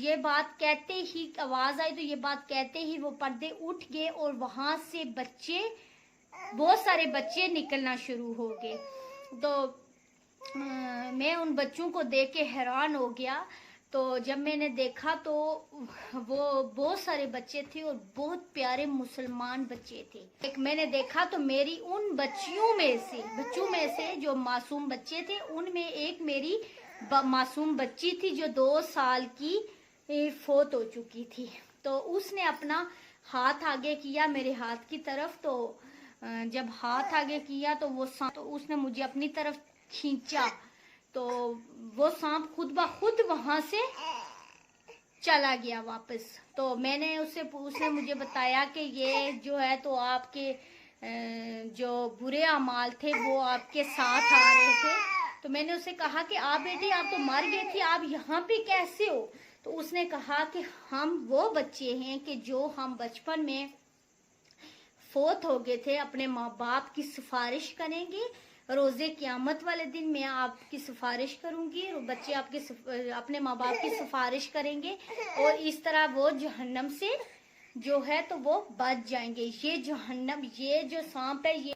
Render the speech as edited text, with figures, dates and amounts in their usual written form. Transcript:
یہ بات کہتے ہی آواز آئی تو یہ بات کہتے ہی وہ پردے اٹھ گئے اور وہاں سے بچے، بہت سارے بچے نکلنا شروع ہو گئے. تو میں ان بچوں کو دیکھ کے حیران ہو گیا. تو جب میں نے دیکھا تو وہ بہت سارے بچے تھے اور بہت پیارے مسلمان بچے تھے. ایک میں نے دیکھا تو میری ان بچوں میں سے جو معصوم بچے تھے، ان میں ایک میری معصوم بچی تھی جو 2 سال کی فوت ہو چکی تھی. تو اس نے اپنا ہاتھ آگے کیا میرے ہاتھ کی طرف. تو جب ہاتھ آگے کیا تو اس نے مجھے اپنی طرف کھینچا. تو وہ سانپ خود بخود وہاں سے چلا گیا واپس. تو میں نے اس نے مجھے بتایا کہ یہ جو ہے تو آپ کے جو برے اعمال تھے وہ آپ کے ساتھ آ رہے تھے. تو میں نے اسے کہا کہ آپ بیٹی آپ تو مر گئی تھی، آپ یہاں پہ کیسے ہو؟ تو اس نے کہا کہ ہم وہ بچے ہیں کہ جو ہم بچپن میں فوت ہو گئے تھے، اپنے ماں باپ کی سفارش کریں گے. روزے قیامت والے دن میں آپ کی سفارش کروں گی، بچے آپ کے اپنے ماں باپ کی سفارش کریں گے اور اس طرح وہ جہنم سے جو ہے تو وہ بچ جائیں گے. یہ جہنم، یہ جو سانپ ہے یہ